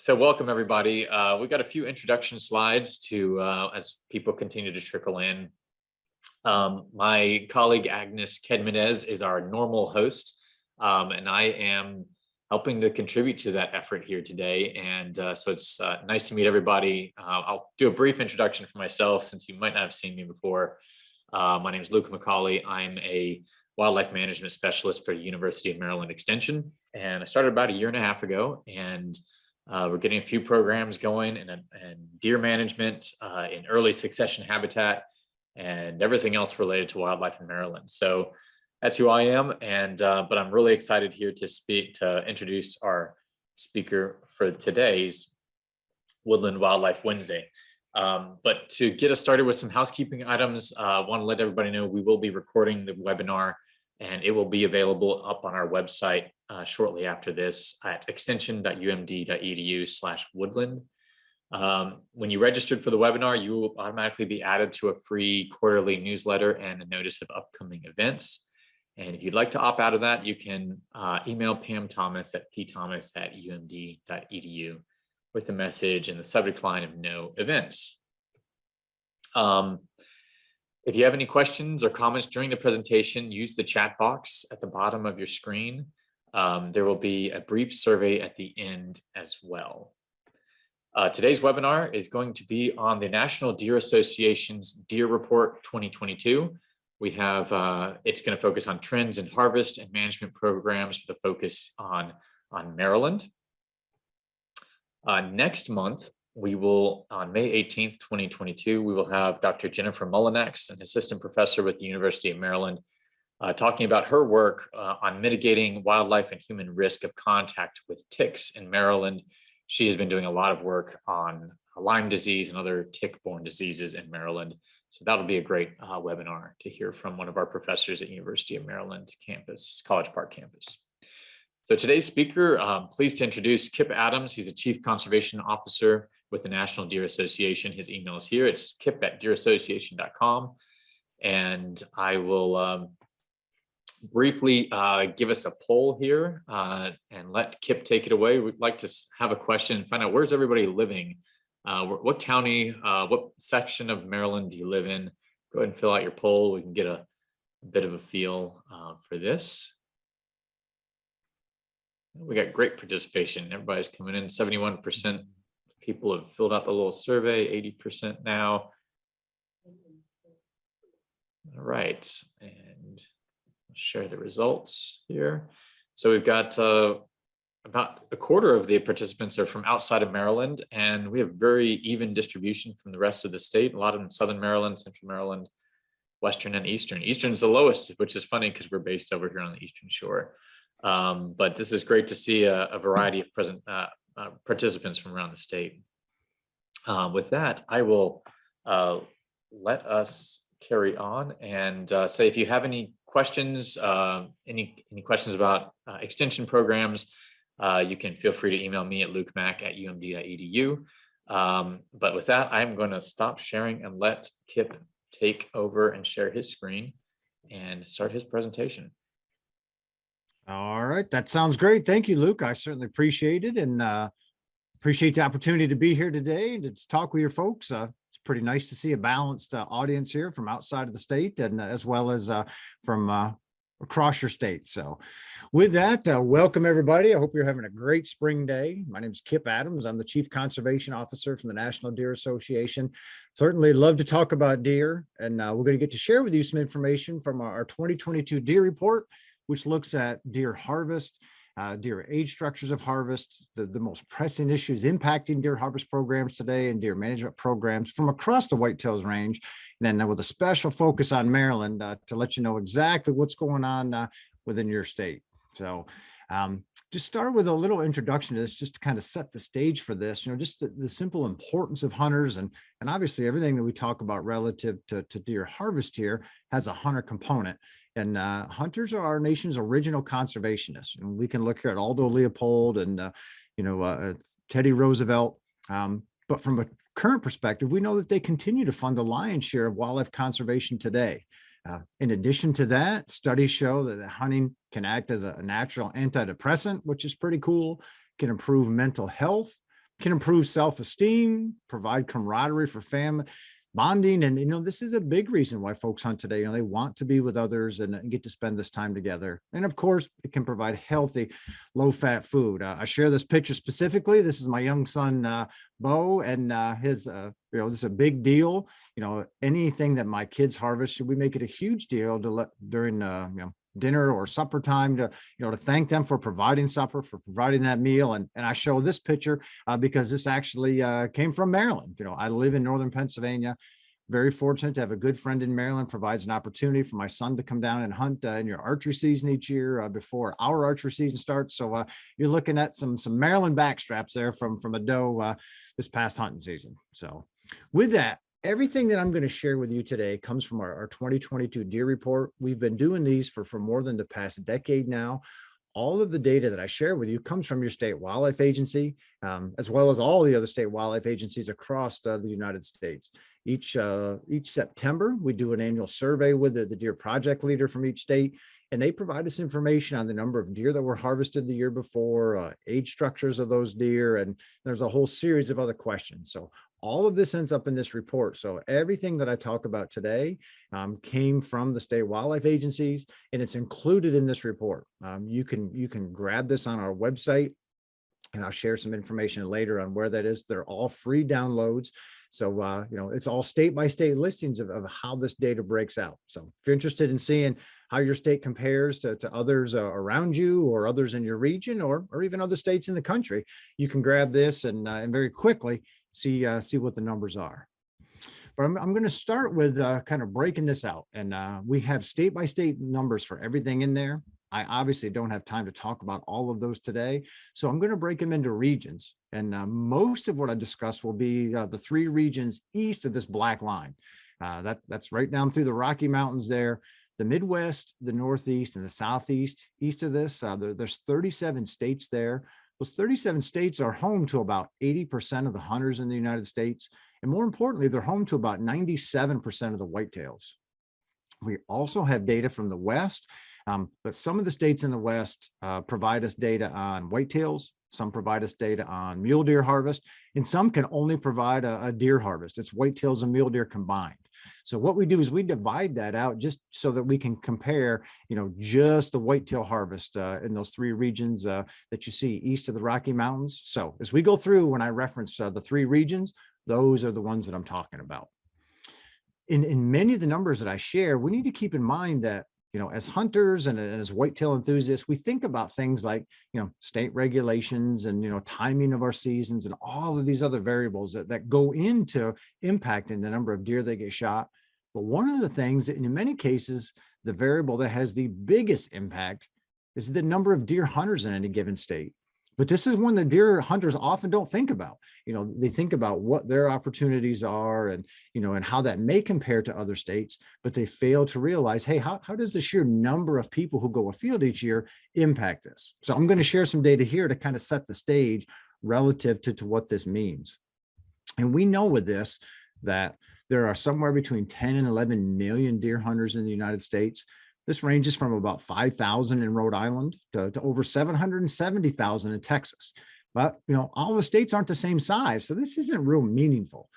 So welcome everybody. We got a few introduction slides to as people continue to trickle in. My colleague Agnes Kedmenez is our normal host, and I am helping to contribute to that effort here today. And so it's nice to meet everybody. I'll do a brief introduction for myself since you might not have seen me before. My name is Luke McCauley. I'm a wildlife management specialist for the University of Maryland Extension, and I started about a year and a half ago. And we're getting a few programs going in deer management, in early succession habitat, and everything else related to wildlife in Maryland. So that's who I am, and but I'm really excited here to introduce our speaker for today's Woodland Wildlife Wednesday. But to get us started with some housekeeping items, I want to let everybody know we will be recording the webinar, and it will be available up on our website shortly after this at extension.umd.edu/woodland. When you registered for the webinar, you will automatically be added to a free quarterly newsletter and a notice of upcoming events. And if you'd like to opt out of that, you can email Pam Thomas at pthomas@umd.edu with the message in the subject line of no events. If you have any questions or comments during the presentation, use the chat box at the bottom of your screen. There will be a brief survey at the end as well. Today's webinar is going to be on the National Deer Association's Deer Report 2022. We have, it's going to focus on trends in harvest and management programs with a focus on Maryland. Next month, we will, on May 18th, 2022, we will have Dr. Jennifer Mullinax, an assistant professor with the University of Maryland, talking about her work on mitigating wildlife and human risk of contact with ticks in Maryland. She has been doing a lot of work on Lyme disease and other tick-borne diseases in Maryland. So that'll be a great webinar to hear from one of our professors at University of Maryland campus, College Park campus. So today's speaker, pleased to introduce Kip Adams. He's a Chief Conservation Officer with the National Deer Association. His email is here. It's kip@deerassociation.com. And I will briefly give us a poll here and let Kip take it away. We'd like to have a question, find out where's everybody living? What county, what section of Maryland do you live in? Go ahead and fill out your poll. We can get a bit of a feel for this. We got great participation. Everybody's coming in. 71% of people have filled out the little survey, 80% now. All right, and I'll share the results here. So we've got about a quarter of the participants are from outside of Maryland, and we have very even distribution from the rest of the state. A lot of them in Southern Maryland, Central Maryland, Western, and Eastern. Eastern is the lowest, which is funny because we're based over here on the Eastern Shore. But this is great to see a variety of participants from around the state. With that, I will let us carry on and say if you have any questions, any questions about extension programs, you can feel free to email me at lukemac@umd.edu. But with that, I'm going to stop sharing and let Kip take over and share his screen and start his presentation. All right, that sounds great. Thank you, Luke. I certainly appreciate it and appreciate the opportunity to be here today and to talk with your folks. It's pretty nice to see a balanced audience here from outside of the state and as well as from across your state. So with that, welcome everybody. I hope you're having a great spring day. My name is Kip Adams. I'm the Chief Conservation Officer from the National Deer Association. Certainly love to talk about deer, and we're going to get to share with you some information from our 2022 deer report, which looks at deer harvest, deer age structures of harvest, the most pressing issues impacting deer harvest programs today and deer management programs from across the whitetails range. And then with a special focus on Maryland to let you know exactly what's going on within your state. So just start with a little introduction to this, just to kind of set the stage for this, just the simple importance of hunters and obviously everything that we talk about relative to deer harvest here has a hunter component. And hunters are our nation's original conservationists. And we can look here at Aldo Leopold and, Teddy Roosevelt. But from a current perspective, we know that they continue to fund the lion's share of wildlife conservation today. In addition to that, studies show that hunting can act as a natural antidepressant, which is pretty cool, can improve mental health, can improve self-esteem, provide camaraderie for family, bonding. And, this is a big reason why folks hunt today. They want to be with others and get to spend this time together. And of course, it can provide healthy, low-fat food. I share this picture specifically. This is my young son, Bo, and his, this is a big deal. Anything that my kids harvest, we make it a huge deal to let during, dinner or supper time to thank them for providing supper, for providing that meal. And I show this picture because this actually came from Maryland. I live in northern Pennsylvania. Very fortunate to have a good friend in Maryland. Provides an opportunity for my son to come down and hunt in your archery season each year before our archery season starts. So you're looking at some Maryland backstraps there from a doe this past hunting season. So with that, everything that I'm going to share with you today comes from our 2022 deer report. We've been doing these for more than the past decade now. All of the data that I share with you comes from your state wildlife agency, as well as all the other state wildlife agencies across the United States. Each September, we do an annual survey with the deer project leader from each state, and they provide us information on the number of deer that were harvested the year before, age structures of those deer, and there's a whole series of other questions. So all of this ends up in this report. So everything that I talk about today came from the state wildlife agencies, and it's included in this report. You can grab this on our website, and I'll share some information later on where that is. They're all free downloads. So, it's all state by state listings of how this data breaks out. So if you're interested in seeing how your state compares to others around you or others in your region or even other states in the country, you can grab this and very quickly see what the numbers are. But I'm going to start with kind of breaking this out. And we have state by state numbers for everything in there. I obviously don't have time to talk about all of those today. So I'm going to break them into regions. And most of what I discuss will be the 3 regions east of this black line. That's right down through the Rocky Mountains there. The Midwest, the Northeast, and the Southeast. East of this, there's 37 states there. Those 37 states are home to about 80% of the hunters in the United States. And more importantly, they're home to about 97% of the whitetails. We also have data from the West, but some of the states in the West provide us data on whitetails. Some provide us data on mule deer harvest, and some can only provide a deer harvest. It's whitetails and mule deer combined. So what we do is we divide that out just so that we can compare, just the whitetail harvest in those 3 regions that you see east of the Rocky Mountains. So as we go through, when I reference the 3 regions, those are the ones that I'm talking about. In many of the numbers that I share, we need to keep in mind that, as hunters and as whitetail enthusiasts, we think about things like, state regulations and, timing of our seasons and all of these other variables that go into impacting the number of deer that get shot. But one of the things that in many cases, the variable that has the biggest impact is the number of deer hunters in any given state. But this is one that deer hunters often don't think about. They think about what their opportunities are and, and how that may compare to other states, but they fail to realize, hey, how does the sheer number of people who go afield each year impact this? So I'm going to share some data here to kind of set the stage relative to what this means. And we know with this that there are somewhere between 10 and 11 million deer hunters in the United States. This ranges from about 5,000 in Rhode Island to over 770,000 in Texas. But, all the states aren't the same size, so this isn't real meaningful.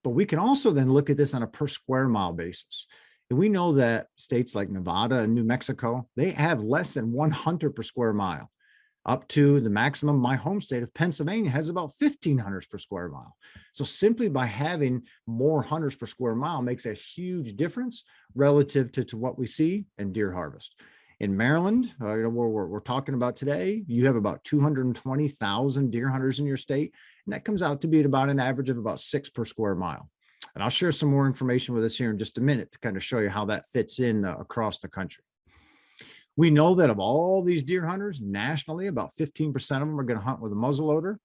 But we can also then look at this on a per square mile basis. And we know that states like Nevada and New Mexico, they have less than 1 hunter per square mile. Up to the maximum, my home state of Pennsylvania has about 15 hunters per square mile. So simply by having more hunters per square mile makes a huge difference relative to what we see in deer harvest. In Maryland, where we're talking about today, you have about 220,000 deer hunters in your state, and that comes out to be at about an average of about 6 per square mile. And I'll share some more information with us here in just a minute to kind of show you how that fits in across the country. We know that of all these deer hunters nationally, about 15% of them are going to hunt with a muzzleloader.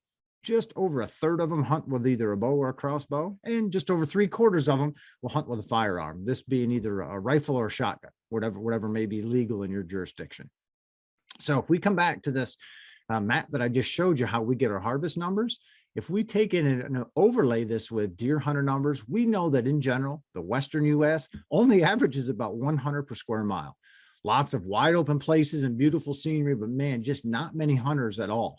Just over a third of them hunt with either a bow or a crossbow, and just over 3/4 of them will hunt with a firearm, this being either a rifle or a shotgun, whatever may be legal in your jurisdiction. So if we come back to this map that I just showed you, how we get our harvest numbers, if we take in and overlay this with deer hunter numbers, we know that in general, the Western US only averages about 1 hunter per square mile. Lots of wide open places and beautiful scenery, but man, just not many hunters at all.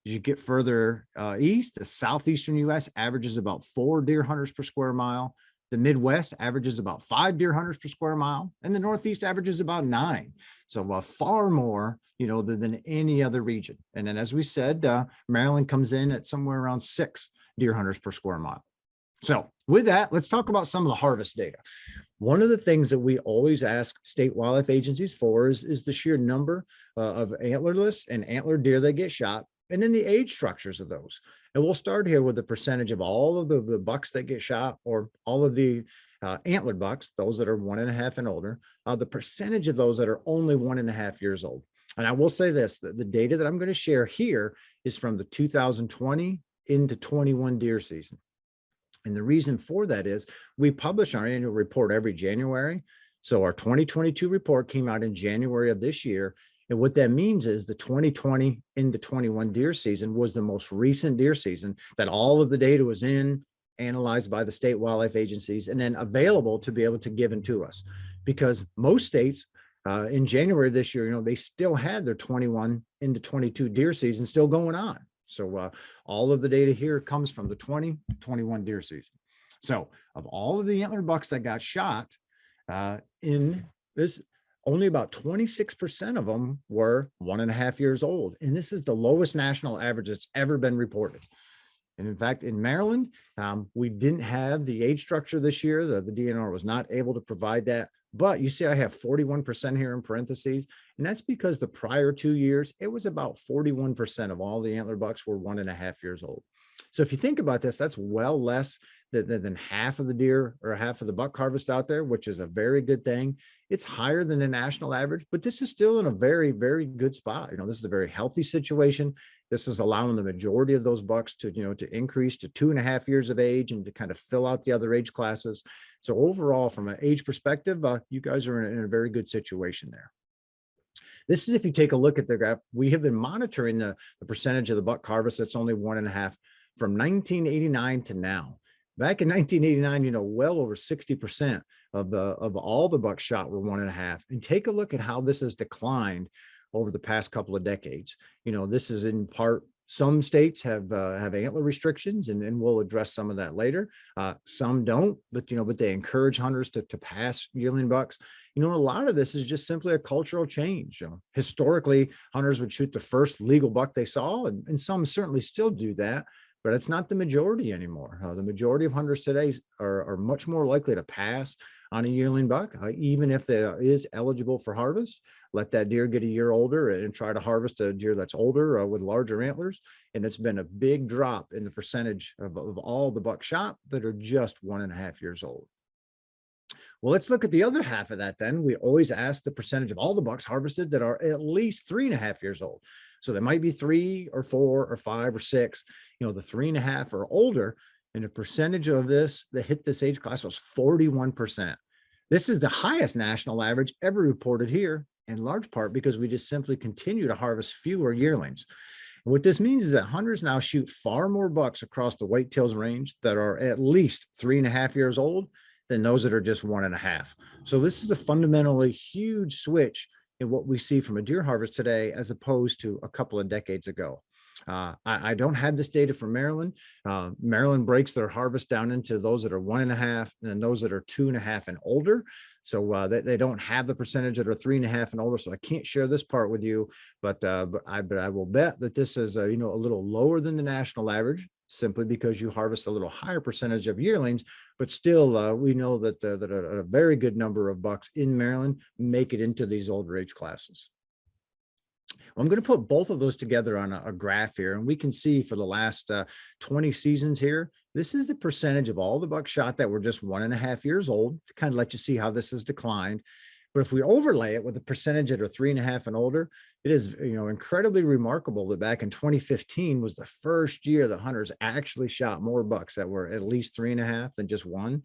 As you get further east, the southeastern U.S. averages about 4 deer hunters per square mile. The Midwest averages about 5 deer hunters per square mile, and the Northeast averages about 9. So far more, than any other region. And then, as we said, Maryland comes in at somewhere around 6 deer hunters per square mile. So with that, let's talk about some of the harvest data. One of the things that we always ask state wildlife agencies for is the sheer number of antlerless and antlered deer that get shot, and then the age structures of those. And we'll start here with the percentage of all of the bucks that get shot, or all of the antlered bucks, those that are 1.5 and older, the percentage of those that are only 1.5 years old. And I will say this, the data that I'm going to share here is from the 2020 into 21 deer season. And the reason for that is we publish our annual report every January. So our 2022 report came out in January of this year. And what that means is the 2020 into 21 deer season was the most recent deer season that all of the data was in, analyzed by the state wildlife agencies, and then available to be able to given to us. Because most states in January of this year, they still had their 21 into 22 deer season still going on. So all of the data here comes from the 2021 deer season. So of all of the antler bucks that got shot in this, only about 26% of them were 1.5 years old. And this is the lowest national average that's ever been reported. And in fact, in Maryland, we didn't have the age structure this year. The DNR was not able to provide that. But you see, I have 41% here in parentheses, and that's because the prior 2 years, it was about 41% of all the antler bucks were 1.5 years old. So if you think about this, that's well less than half of the deer or half of the buck harvest out there, which is a very good thing. It's higher than the national average, but this is still in a very, very good spot. This is a very healthy situation. This is allowing the majority of those bucks to, to increase to 2.5 years of age and to kind of fill out the other age classes. So overall, from an age perspective, you guys are in a very good situation there. This is if you take a look at the graph. We have been monitoring the percentage of the buck harvest that's only 1.5 from 1989 to now. Back in 1989, well over 60% of all the bucks shot were 1.5. And take a look at how this has declined over the past couple of decades. This is in part, some states have antler restrictions, and we'll address some of that later. Some don't, but they encourage hunters to pass yearling bucks. A lot of this is just simply a cultural change. Historically, hunters would shoot the first legal buck they saw, and some certainly still do that. But it's not the majority anymore. The majority of hunters today are much more likely to pass on a yearling buck, even if it is eligible for harvest. Let that deer get a year older and try to harvest a deer that's older with larger antlers. And it's been a big drop in the percentage of all the buck shot that are just 1.5 years old. Well, let's look at the other half of that then. We always ask the percentage of all the bucks harvested that are at least 3.5 years old. So there might be 3 or 4 or 5 or 6, the 3.5 or older, and the percentage of this that hit this age class was 41%. This is the highest national average ever reported here, in large part because we just simply continue to harvest fewer yearlings. And what this means is that hunters now shoot far more bucks across the whitetails range that are at least 3.5 years old than those that are just 1.5. So this is a fundamentally huge switch in what we see from a deer harvest today, as opposed to a couple of decades ago. I don't have this data from Maryland. Maryland breaks their harvest down into those that are 1.5 and then those that are 2.5 and older. So they don't have the percentage that are 3.5 and older. So I can't share this part with you, but I will bet that this is a little lower than the national average, simply because you harvest a little higher percentage of yearlings. But still, we know that a very good number of bucks in Maryland make it into these older age classes. I'm going to put both of those together on a graph here, and we can see for the last 20 seasons here, this is the percentage of all the bucks shot that were just 1.5 years old, to kind of let you see how this has declined. But if we overlay it with the percentage that are 3.5 and older, it is incredibly remarkable that back in 2015 was the first year that hunters actually shot more bucks that were at least 3.5 than just 1.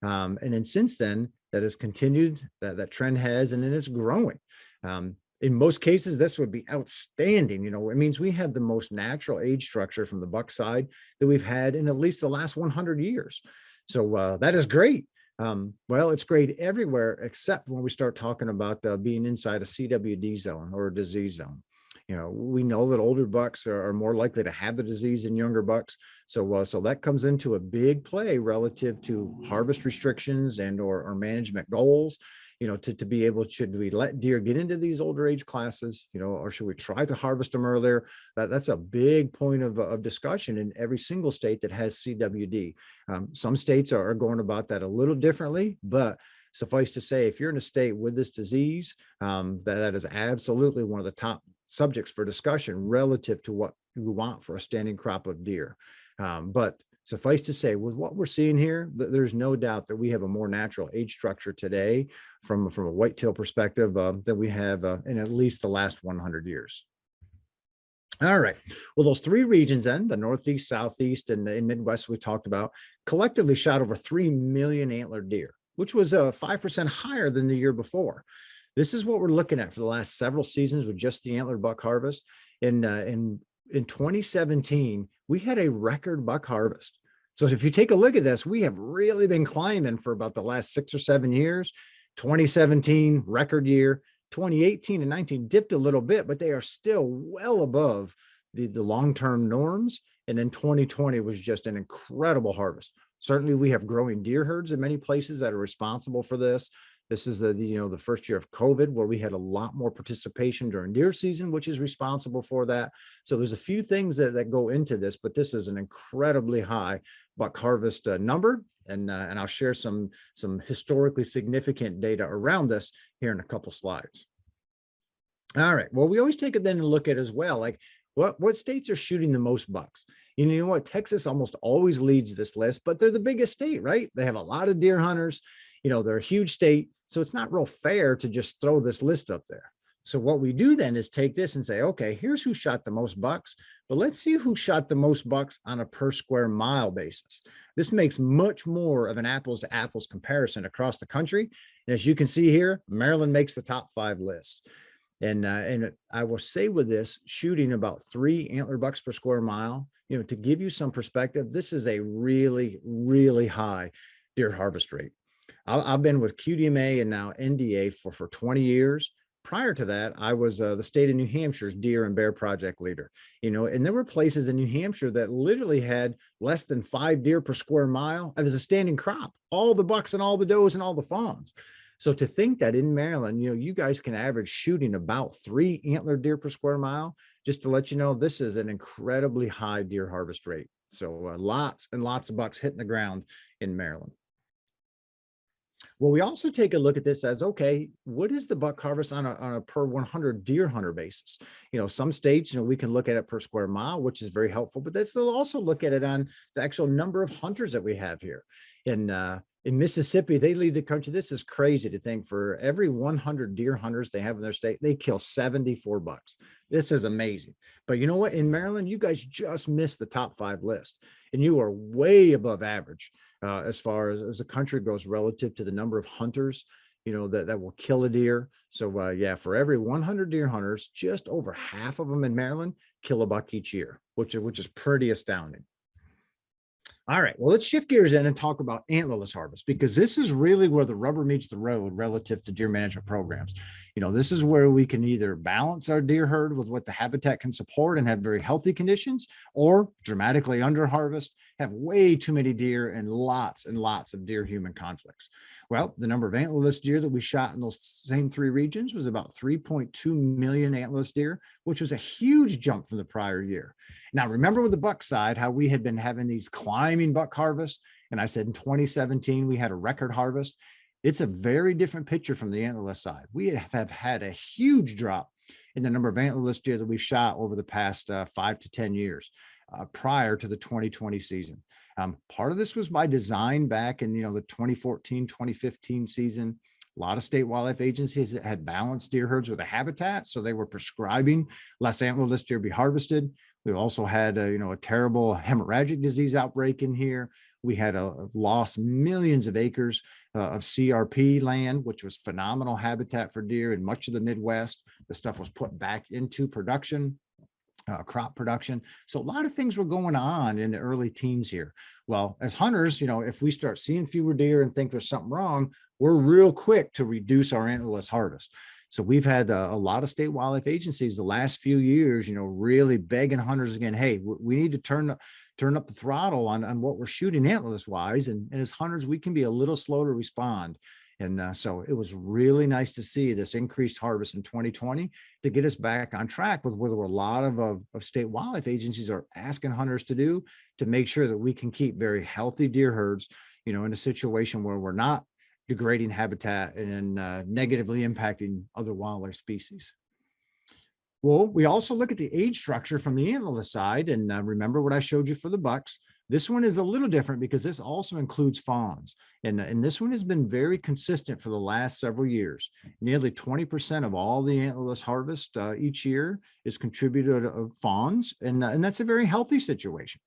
And then since then, that has continued, that trend has, and then it's growing. In most cases, this would be outstanding. It means we have the most natural age structure from the buck side that we've had in at least the last 100 years. So that is great. Well, it's great everywhere except when we start talking about being inside a CWD zone or a disease zone. We know that older bucks are more likely to have the disease than younger bucks. So that comes into a big play relative to harvest restrictions and or management goals, to be able, should we let deer get into these older age classes, or should we try to harvest them earlier? That's a big point of discussion in every single state that has CWD. Some states are going about that a little differently, but suffice to say, if you're in a state with this disease, that is absolutely one of the top subjects for discussion relative to what you want for a standing crop of deer. But suffice to say, with what we're seeing here, there's no doubt that we have a more natural age structure today from a whitetail perspective than we have in at least the last 100 years. All right. Well, those three regions then, the Northeast, Southeast, and the Midwest we talked about, collectively shot over 3 million antlered deer, which was 5% higher than the year before. This is what we're looking at for the last several seasons with just the Antlered Buck Harvest. In 2017, we had a record buck harvest. So if you take a look at this, we have really been climbing for about the last 6 or 7 years. 2017, record year. 2018 and 19 dipped a little bit, but they are still well above the long-term norms. And then 2020 was just an incredible harvest. Certainly, we have growing deer herds in many places that are responsible for this. This is the first year of COVID, where we had a lot more participation during deer season, which is responsible for that. So there's a few things that go into this, but this is an incredibly high buck harvest number. And I'll share some historically significant data around this here in a couple slides. All right. Well, we always take it then and look at as well, like what states are shooting the most bucks. You know what? Texas almost always leads this list, but they're the biggest state, right? They have a lot of deer hunters. They're a huge state. So it's not real fair to just throw this list up there. So what we do then is take this and say, okay, here's who shot the most bucks, but let's see who shot the most bucks on a per square mile basis. This makes much more of an apples to apples comparison across the country. And as you can see here, Maryland makes the top 5 lists. And I will say with this, shooting about 3 antler bucks per square mile, to give you some perspective, this is a really, really high deer harvest rate. I've been with QDMA and now NDA for 20 years. Prior to that, I was the state of New Hampshire's deer and bear project leader, and there were places in New Hampshire that literally had less than 5 deer per square mile. It was a standing crop, all the bucks and all the does and all the fawns. So to think that in Maryland, you guys can average shooting about 3 antler deer per square mile, just to let you know, this is an incredibly high deer harvest rate. So lots and lots of bucks hitting the ground in Maryland. Well, we also take a look at this as, okay, what is the buck harvest on a per 100 deer hunter basis? Some states, we can look at it per square mile, which is very helpful, but they'll also look at it on the actual number of hunters that we have here. In Mississippi, they lead the country. This is crazy to think, for every 100 deer hunters they have in their state, they kill 74 bucks. This is amazing. But you know what? In Maryland, you guys just missed the top 5 list, and you are way above average as far as the country goes relative to the number of hunters, that will kill a deer. So yeah, for every 100 deer hunters, just over half of them in Maryland kill a buck each year, which is pretty astounding. All right, well, let's shift gears in and talk about antlerless harvest, because this is really where the rubber meets the road relative to deer management programs. This is where we can either balance our deer herd with what the habitat can support and have very healthy conditions, or dramatically under harvest, have way too many deer and lots of deer human conflicts. Well, the number of antlerless deer that we shot in those same 3 regions was about 3.2 million antlerless deer, which was a huge jump from the prior year. Now, remember with the buck side, how we had been having these climbing buck harvests, and I said in 2017, we had a record harvest. It's a very different picture from the antlerless side. We have had a huge drop in the number of antlerless deer that we've shot over the past 5 to 10 years. Prior to the 2020 season. Part of this was by design back in, the 2014, 2015 season. A lot of state wildlife agencies that had balanced deer herds with a habitat, so they were prescribing less antlerless deer be harvested. We've also had a terrible hemorrhagic disease outbreak in here. We had lost millions of acres of CRP land, which was phenomenal habitat for deer in much of the Midwest. The stuff was put back into production. Crop production. So a lot of things were going on in the early teens here. Well, as hunters, if we start seeing fewer deer and think there's something wrong, we're real quick to reduce our antlerless harvest. So we've had a lot of state wildlife agencies the last few years, really begging hunters again, hey, we need to turn up the throttle on what we're shooting antlerless wise. And as hunters, we can be a little slow to respond. And so it was really nice to see this increased harvest in 2020 to get us back on track with what a lot of state wildlife agencies are asking hunters to do to make sure that we can keep very healthy deer herds, in a situation where we're not degrading habitat and negatively impacting other wildlife species. Well, we also look at the age structure from the antlerless side, and remember what I showed you for the bucks. This one is a little different because this also includes fawns, and this one has been very consistent for the last several years. Nearly 20% of all the antlerless harvest each year is contributed of fawns, and that's a very healthy situation.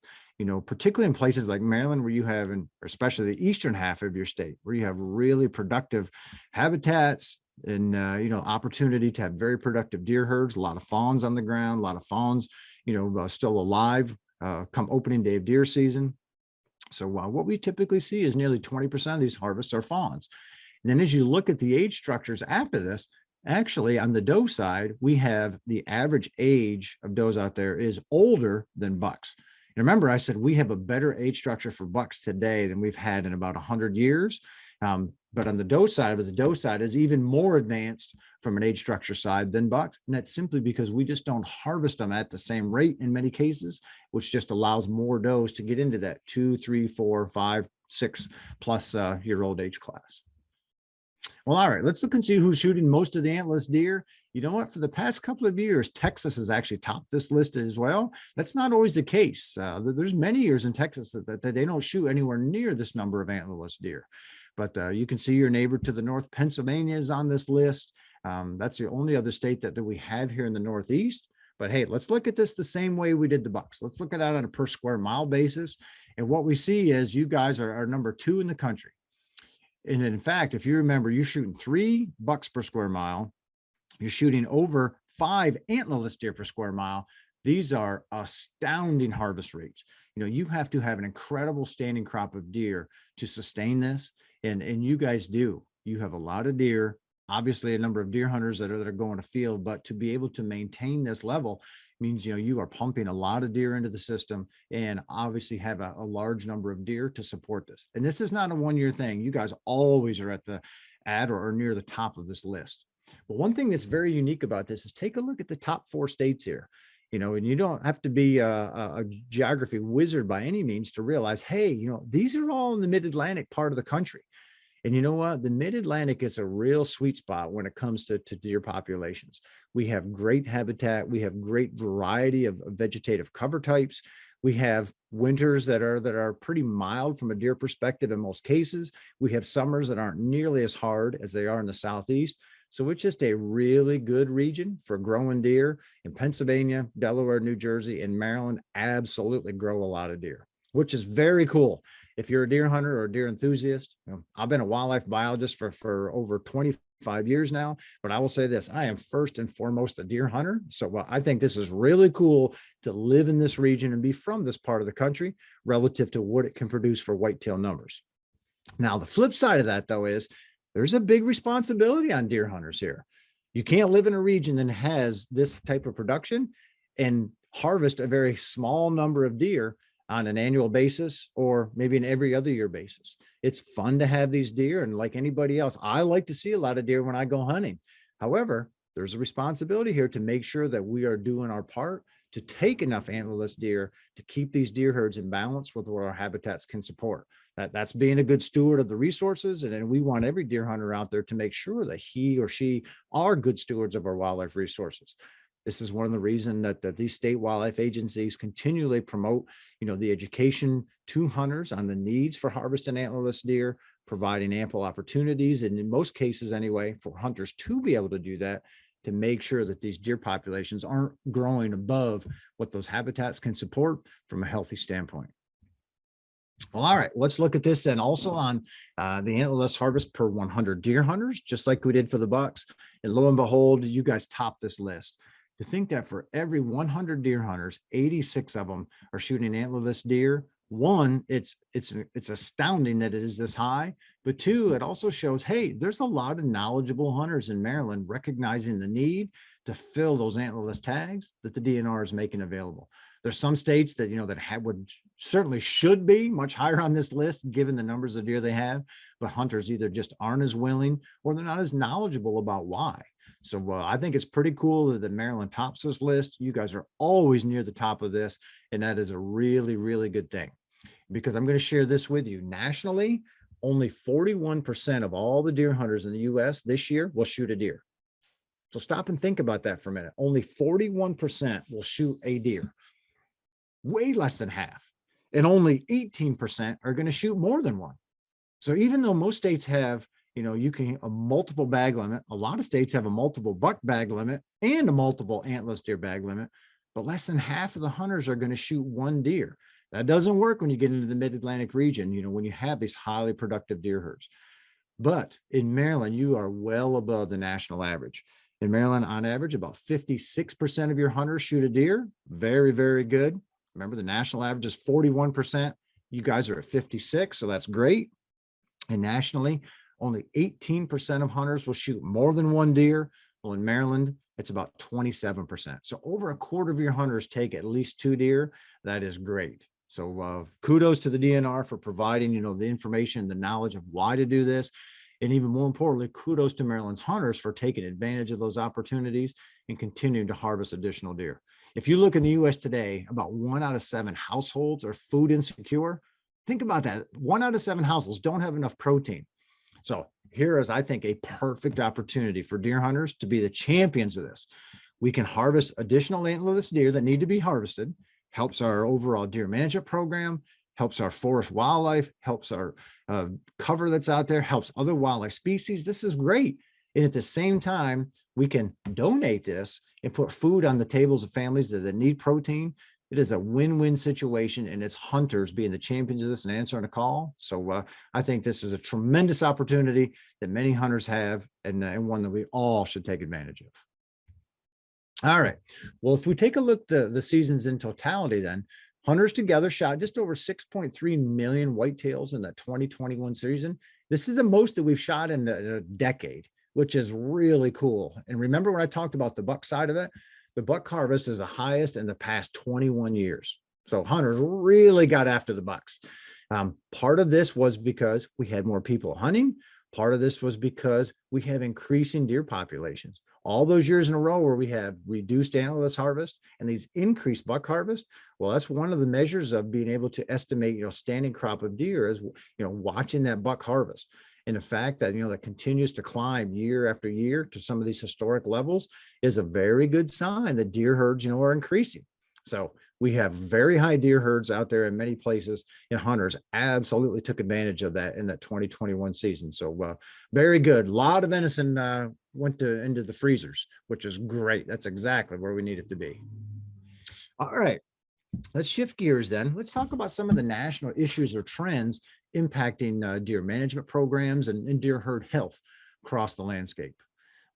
Particularly in places like Maryland, where you have, and especially the eastern half of your state, where you have really productive habitats and opportunity to have very productive deer herds, a lot of fawns on the ground, a lot of fawns still alive come opening day of deer season. So what we typically see is nearly 20% of these harvests are fawns. And then as you look at the age structures after this, actually on the doe side, we have the average age of does out there is older than bucks. And remember, I said we have a better age structure for bucks today than we've had in about 100 years. But on the doe side, the doe side is even more advanced from an age structure side than bucks. And that's simply because we just don't harvest them at the same rate in many cases, which just allows more does to get into that 2, 3, 4, 5, 6 plus year old age class. Well, all right, let's look and see who's shooting most of the antlerless deer. You know what? For the past couple of years, Texas has actually topped this list as well. That's not always the case. There's many years in Texas that they don't shoot anywhere near this number of antlerless deer. But you can see your neighbor to the north, Pennsylvania, is on this list. That's the only other state that we have here in the Northeast. But hey, let's look at this the same way we did the bucks. Let's look at that on a per square mile basis. And what we see is you guys are number 2 in the country. And in fact, if you remember, you're shooting 3 bucks per square mile. You're shooting over 5 antlerless deer per square mile. These are astounding harvest rates. You have to have an incredible standing crop of deer to sustain this. And you guys do. You have a lot of deer, obviously a number of deer hunters that are going to field, but to be able to maintain this level means, you are pumping a lot of deer into the system and obviously have a large number of deer to support this. And this is not a one-year thing. You guys always are at or near the top of this list. But one thing that's very unique about this is take a look at the top 4 states here. And you don't have to be a geography wizard by any means to realize, hey, these are all in the mid-Atlantic part of the country. And you know what? The mid-Atlantic is a real sweet spot when it comes to deer populations. We have great habitat. We have great variety of vegetative cover types. We have winters that are pretty mild from a deer perspective in most cases. We have summers that aren't nearly as hard as they are in the Southeast. So it's just a really good region for growing deer. In Pennsylvania, Delaware, New Jersey, and Maryland absolutely grow a lot of deer, which is very cool. If you're a deer hunter or a deer enthusiast, I've been a wildlife biologist for over 25 years now, but I will say this, I am first and foremost a deer hunter. So I think this is really cool to live in this region and be from this part of the country relative to what it can produce for whitetail numbers. Now, the flip side of that, though, is there's a big responsibility on deer hunters here. You can't live in a region that has this type of production and harvest a very small number of deer on an annual basis or maybe an every other year basis. It's fun to have these deer, and like anybody else, I like to see a lot of deer when I go hunting. However, there's a responsibility here to make sure that we are doing our part to take enough antlerless deer to keep these deer herds in balance with what our habitats can support. That's being a good steward of the resources. And we want every deer hunter out there to make sure that he or she are good stewards of our wildlife resources. This is one of the reasons that these state wildlife agencies continually promote, the education to hunters on the needs for harvesting antlerless deer, providing ample opportunities, and in most cases anyway, for hunters to be able to do that, to make sure that these deer populations aren't growing above what those habitats can support from a healthy standpoint. Well, all right, let's look at this and also on the antlerless harvest per 100 deer hunters, just like we did for the bucks. And lo and behold, you guys top this list. To think that for every 100 deer hunters, 86 of them are shooting antlerless deer, One, it's astounding that it is this high, but two, it also shows, hey, there's a lot of knowledgeable hunters in Maryland recognizing the need to fill those antlerless tags that the DNR is making available. There's some states that, would certainly should be much higher on this list, given the numbers of deer they have, but hunters either just aren't as willing or they're not as knowledgeable about why. So I think it's pretty cool that Maryland tops this list. You guys are always near the top of this, and that is a really, really good thing. Because I'm going to share this with you. Nationally, only 41% of all the deer hunters in the US this year will shoot a deer. So stop and think about that for a minute. Only 41% will shoot a deer, way less than half. And only 18% are going to shoot more than one. So even though most states have, you can a multiple bag limit, a lot of states have a multiple buck bag limit and a multiple antlerless deer bag limit, but less than half of the hunters are going to shoot one deer. That doesn't work when you get into the mid-Atlantic region, when you have these highly productive deer herds. But in Maryland, you are well above the national average. In Maryland, on average, about 56% of your hunters shoot a deer. Very, very good. Remember, the national average is 41%. You guys are at 56, so that's great. And nationally, only 18% of hunters will shoot more than one deer. Well, in Maryland, it's about 27%. So over a quarter of your hunters take at least two deer. That is great. So kudos to the DNR for providing, the information, the knowledge of why to do this. And even more importantly, kudos to Maryland's hunters for taking advantage of those opportunities and continuing to harvest additional deer. If you look in the US today, about 1 out of 7 households are food insecure. Think about that. 1 out of 7 households don't have enough protein. So here is, I think, a perfect opportunity for deer hunters to be the champions of this. We can harvest additional antlerless deer that need to be harvested, helps our overall deer management program, helps our forest wildlife, helps our cover that's out there, helps other wildlife species. This is great. And at the same time, we can donate this and put food on the tables of families that need protein. It is a win-win situation, and it's hunters being the champions of this and answering a call. So I think this is a tremendous opportunity that many hunters have, and one that we all should take advantage of. All right. Well, if we take a look at the seasons in totality, then hunters together shot just over 6.3 million whitetails in the 2021 season. This is the most that we've shot in a decade, which is really cool. And remember when I talked about the buck side of it? The buck harvest is the highest in the past 21 years. So hunters really got after the bucks. Part of this was because we had more people hunting. Part of this was because we have increasing deer populations. All those years in a row where we have reduced antlerless harvest and these increased buck harvest, well, that's one of the measures of being able to estimate, standing crop of deer is, watching that buck harvest. And the fact that, that continues to climb year after year to some of these historic levels is a very good sign that deer herds, are increasing. So we have very high deer herds out there in many places, and hunters absolutely took advantage of that in that 2021 season. So very good. A lot of venison went into the freezers, which is great. That's exactly where we need it to be. All right, let's shift gears then. Let's talk about some of the national issues or trends impacting deer management programs and deer herd health across the landscape.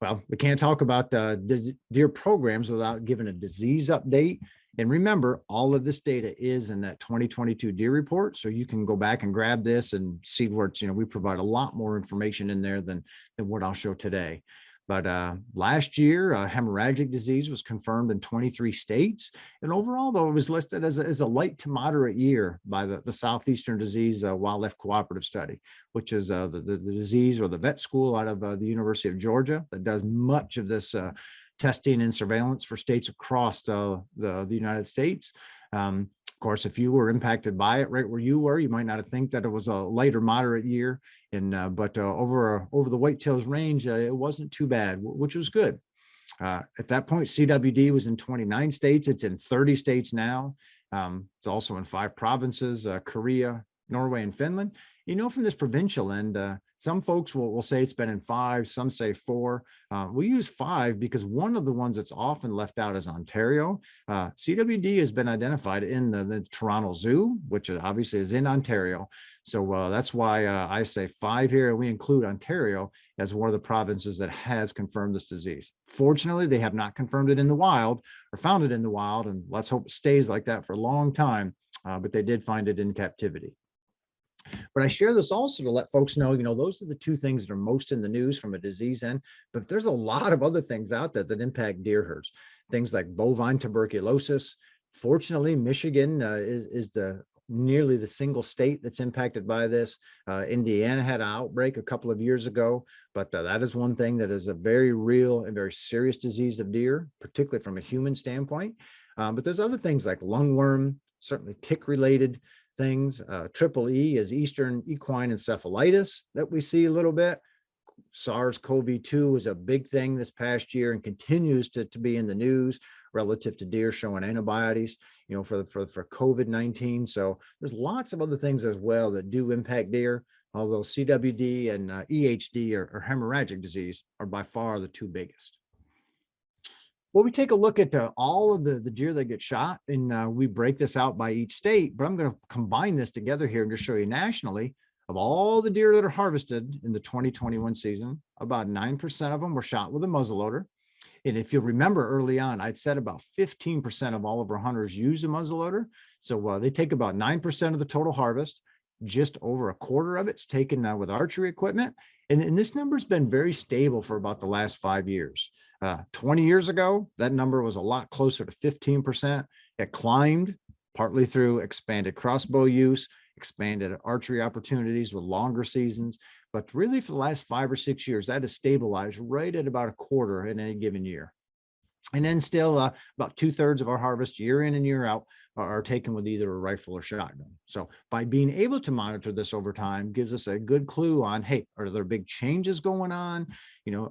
Well, we can't talk about the deer programs without giving a disease update. And remember, all of this data is in that 2022 deer report. So you can go back and grab this and see where it's, we provide a lot more information in there than what I'll show today. But last year, hemorrhagic disease was confirmed in 23 states. And overall, though, it was listed as a light to moderate year by the Southeastern Disease Wildlife Cooperative Study, which is the disease or the vet school out of the University of Georgia that does much of this testing and surveillance for states across the United States. Of course, if you were impacted by it right where you were, you might not think that it was a light or moderate year. But over the whitetails range, it wasn't too bad, which was good. At that point, CWD was in 29 states. It's in 30 states now. It's also in 5 provinces, Korea, Norway, and Finland. From this provincial end, some folks will say it's been in 5, some say 4. We use 5 because one of the ones that's often left out is Ontario. CWD has been identified in the Toronto Zoo, which obviously is in Ontario. So that's why I say 5 here, and we include Ontario as one of the provinces that has confirmed this disease. Fortunately, they have not confirmed it in the wild or found it in the wild, and let's hope it stays like that for a long time. but they did find it in captivity. But I share this also to let folks know, those are the two things that are most in the news from a disease end, but there's a lot of other things out there that impact deer herds, things like bovine tuberculosis. Fortunately, Michigan is nearly the single state that's impacted by this. Indiana had an outbreak a couple of years ago, but that is one thing that is a very real and very serious disease of deer, particularly from a human standpoint. But there's other things like lungworm, certainly tick-related things. Triple E is Eastern equine encephalitis that we see a little bit. SARS-CoV-2 was a big thing this past year and continues to be in the news relative to deer showing antibodies, for COVID-19. So there's lots of other things as well that do impact deer, although CWD and EHD or hemorrhagic disease are by far the two biggest. Well, we take a look at all of the deer that get shot, and we break this out by each state, but I'm going to combine this together here and just show you nationally. Of all the deer that are harvested in the 2021 season, about 9% of them were shot with a muzzleloader. And if you'll remember early on, I'd said about 15% of all of our hunters use a muzzleloader. So they take about 9% of the total harvest. Just over a quarter of it's taken with archery equipment. And this number's been very stable for about the last 5 years. 20 years ago, that number was a lot closer to 15%. It climbed partly through expanded crossbow use, expanded archery opportunities with longer seasons. But really for the last 5 or 6 years, that has stabilized right at about a quarter in any given year. And then still about 2/3 of our harvest year in and year out are taken with either a rifle or shotgun. So by being able to monitor this over time gives us a good clue on, hey, are there big changes going on?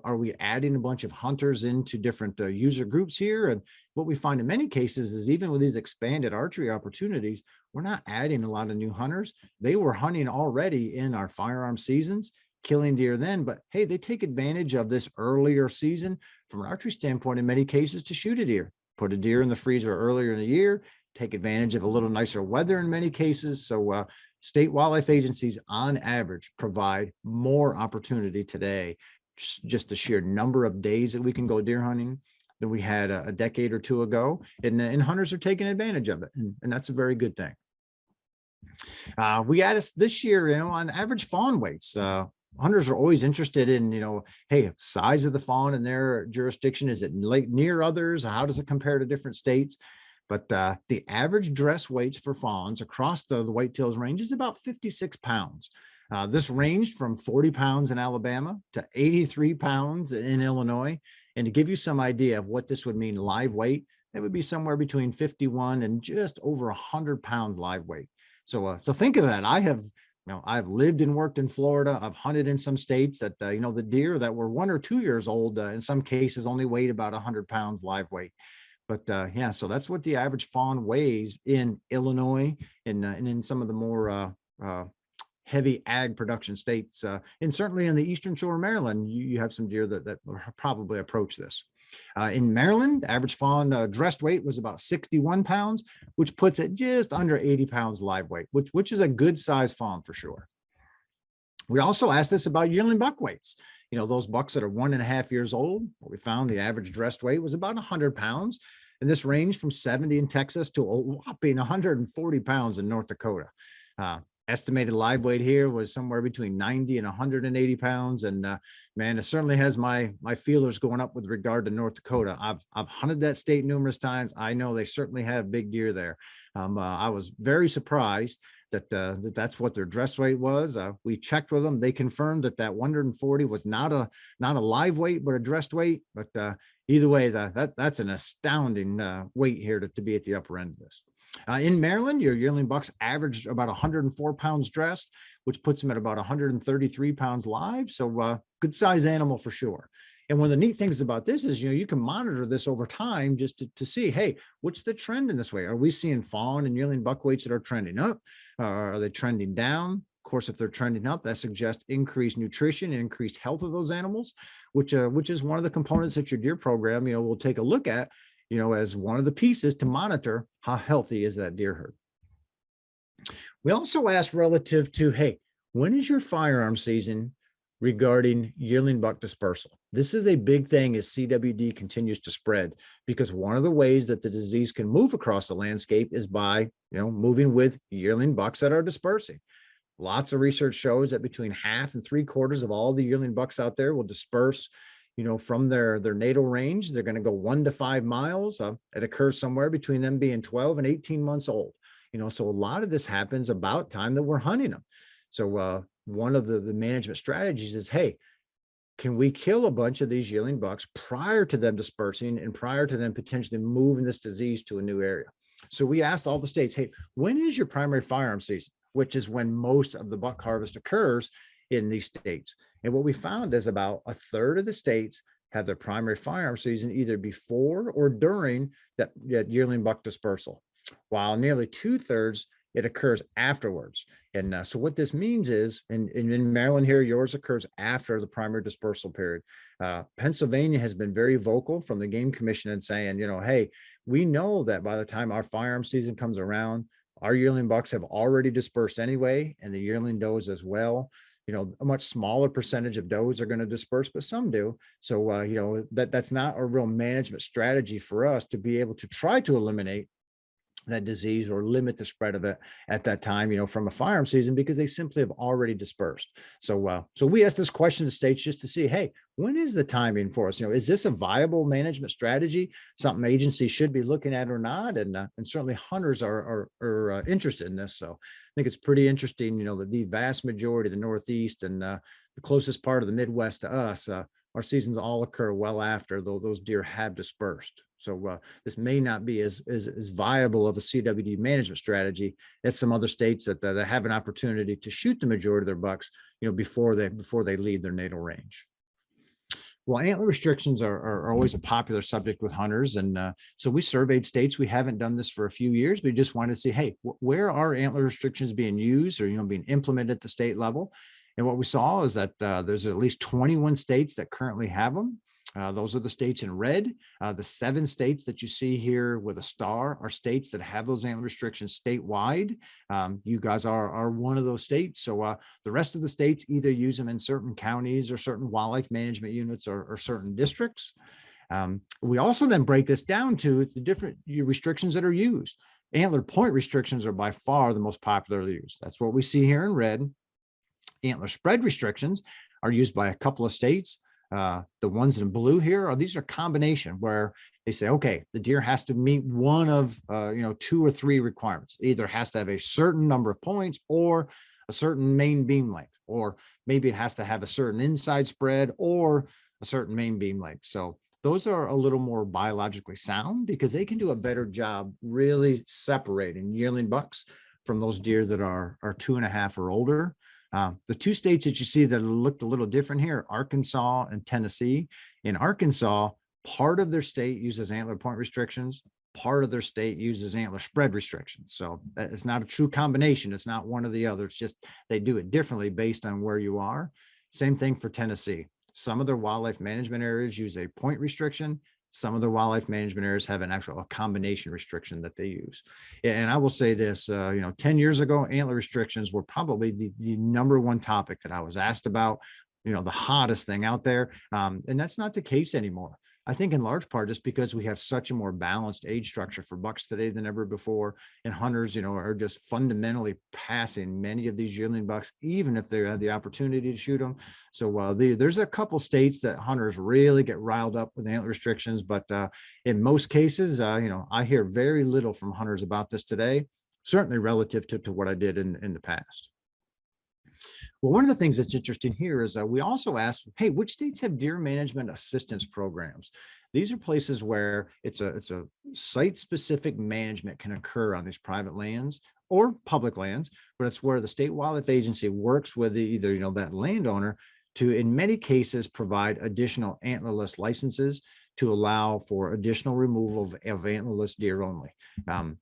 Are we adding a bunch of hunters into different user groups here? And what we find in many cases is even with these expanded archery opportunities, we're not adding a lot of new hunters. They were hunting already in our firearm seasons, killing deer then, but hey, they take advantage of this earlier season from an archery standpoint in many cases to shoot a deer, put a deer in the freezer earlier in the year, take advantage of a little nicer weather in many cases. So state wildlife agencies on average provide more opportunity today, just the sheer number of days that we can go deer hunting than we had a decade or two ago. And hunters are taking advantage of it. And that's a very good thing. We added this year, on average fawn weights. Hunters are always interested in, hey, size of the fawn in their jurisdiction. Is it near others? How does it compare to different states? But the average dress weights for fawns across the whitetails range is about 56 pounds. This ranged from 40 pounds in Alabama to 83 pounds in Illinois. And to give you some idea of what this would mean live weight, it would be somewhere between 51 and just over 100 pounds live weight. So think of that. I've lived and worked in Florida. I've hunted in some states that, the deer that were 1 or 2 years old, in some cases only weighed about 100 pounds live weight. But yeah, so that's what the average fawn weighs in Illinois and in some of the more heavy ag production states. And certainly in the Eastern Shore of Maryland, you have some deer that probably approach this. In Maryland, average fawn dressed weight was about 61 pounds, which puts it just under 80 pounds live weight, which is a good size fawn for sure. We also asked this about yearling buck weights. Those bucks that are 1.5 years old, what we found the average dressed weight was about 100 pounds. And this ranged from 70 in Texas to a whopping 140 pounds in North Dakota. Estimated live weight here was somewhere between 90 and 180 pounds. And man, it certainly has my feelers going up with regard to North Dakota. I've hunted that state numerous times. I know they certainly have big deer there. I was very surprised that that's what their dress weight was. We checked with them. They confirmed that 140 was not a live weight, but a dressed weight. But either way, that's an astounding weight here to be at the upper end of this. In Maryland, your yearling bucks averaged about 104 pounds dressed, which puts them at about 133 pounds live. So good size animal for sure. And one of the neat things about this is, you can monitor this over time just to see, hey, what's the trend in this way? Are we seeing fawn and yearling buck weights that are trending up? Are they trending down? Of course, if they're trending up, that suggests increased nutrition and increased health of those animals, which is one of the components that your deer program, will take a look at, as one of the pieces to monitor how healthy is that deer herd. We also asked relative to, hey, when is your firearm season regarding yearling buck dispersal? This is a big thing as CWD continues to spread, because one of the ways that the disease can move across the landscape is by, moving with yearling bucks that are dispersing. Lots of research shows that between half and 3/4 of all the yearling bucks out there will disperse, from their natal range. They're going to go 1 to 5 miles. It occurs somewhere between them being 12 and 18 months old. So a lot of this happens about time that we're hunting them. So one of the management strategies is, hey, can we kill a bunch of these yearling bucks prior to them dispersing and prior to them potentially moving this disease to a new area? So we asked all the states, hey, when is your primary firearm season, which is when most of the buck harvest occurs in these states? And what we found is about a third of the states have their primary firearm season either before or during that yearling buck dispersal, while nearly 2/3 it occurs afterwards. And so what this means is, in Maryland here, yours occurs after the primary dispersal period. Pennsylvania has been very vocal from the Game Commission and saying, hey, we know that by the time our firearm season comes around, our yearling bucks have already dispersed anyway, and the yearling does as well. A much smaller percentage of does are going to disperse, but some do. So, that's not a real management strategy for us to be able to try to eliminate that disease or limit the spread of it at that time, from a firearm season, because they simply have already dispersed. So we asked this question to states just to see, hey, when is the timing for us? Is this a viable management strategy, something agencies should be looking at or not? And certainly hunters are interested in this. So I think it's pretty interesting, that the vast majority of the Northeast and the closest part of the Midwest to us, our seasons all occur well after those deer have dispersed. So this may not be as viable of a CWD management strategy as some other states that have an opportunity to shoot the majority of their bucks, before they leave their natal range. Well, antler restrictions are always a popular subject with hunters. And so we surveyed states. We haven't done this for a few years. We just wanted to see, hey, where are antler restrictions being used or, being implemented at the state level? And what we saw is that there's at least 21 states that currently have them. Those are the states in red. The 7 states that you see here with a star are states that have those antler restrictions statewide. You guys are one of those states. So the rest of the states either use them in certain counties or certain wildlife management units or certain districts. We also then break this down to the different restrictions that are used. Antler point restrictions are by far the most popularly used. That's what we see here in red. Antler spread restrictions are used by a couple of states. The ones in blue here these are a combination where they say, okay, the deer has to meet one of 2 or 3 requirements. Either has to have a certain number of points or a certain main beam length, or maybe it has to have a certain inside spread or a certain main beam length. So those are a little more biologically sound because they can do a better job really separating yearling bucks from those deer that are 2.5 or older. The 2 states that you see that looked a little different here, Arkansas and Tennessee. In Arkansas, part of their state uses antler point restrictions, part of their state uses antler spread restrictions. So it's not a true combination. It's not one or the other. It's just they do it differently based on where you are. Same thing for Tennessee. Some of their wildlife management areas use a point restriction. Some of the wildlife management areas have a combination restriction that they use. And I will say this, 10 years ago, antler restrictions were probably the number one topic that I was asked about, the hottest thing out there. And that's not the case anymore. I think in large part just because we have such a more balanced age structure for bucks today than ever before, and hunters, are just fundamentally passing many of these yearling bucks, even if they have the opportunity to shoot them. So there's a couple states that hunters really get riled up with antler restrictions, but in most cases, I hear very little from hunters about this today, certainly relative to what I did in the past. Well, one of the things that's interesting here is we also asked, hey, which states have deer management assistance programs? These are places where it's a site-specific management can occur on these private lands or public lands, but it's where the state wildlife agency works with either that landowner to, in many cases, provide additional antlerless licenses to allow for additional removal of antlerless deer only. And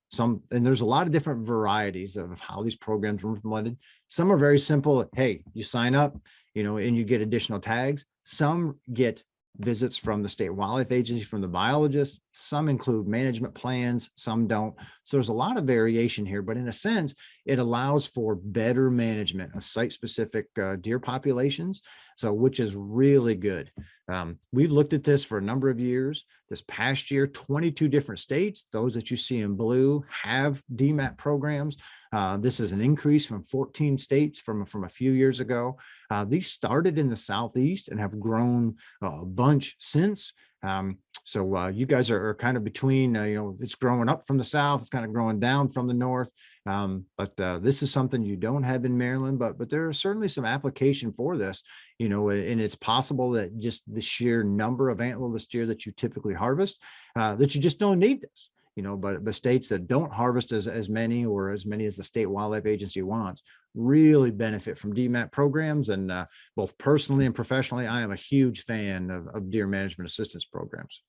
there's a lot of different varieties of how these programs are implemented. Some are very simple. Hey, you sign up, and you get additional tags. Some get visits from the state wildlife agency, from the biologists. Some include management plans, some don't. So there's a lot of variation here, but in a sense, it allows for better management of site-specific deer populations, so which is really good. We've looked at this for a number of years. This past year, 22 different states, those that you see in blue, have DMAP programs. This is an increase from 14 states from a few years ago. These started in the Southeast and have grown a bunch since. So you guys are kind of between, it's growing up from the South, it's kind of growing down from the North. But this is something you don't have in Maryland, but there are certainly some application for this, and it's possible that just the sheer number of antlerless deer that you typically harvest, that you just don't need this. But states that don't harvest as many or as many as the state wildlife agency wants really benefit from DMAP programs. And both personally and professionally, I am a huge fan of deer management assistance programs.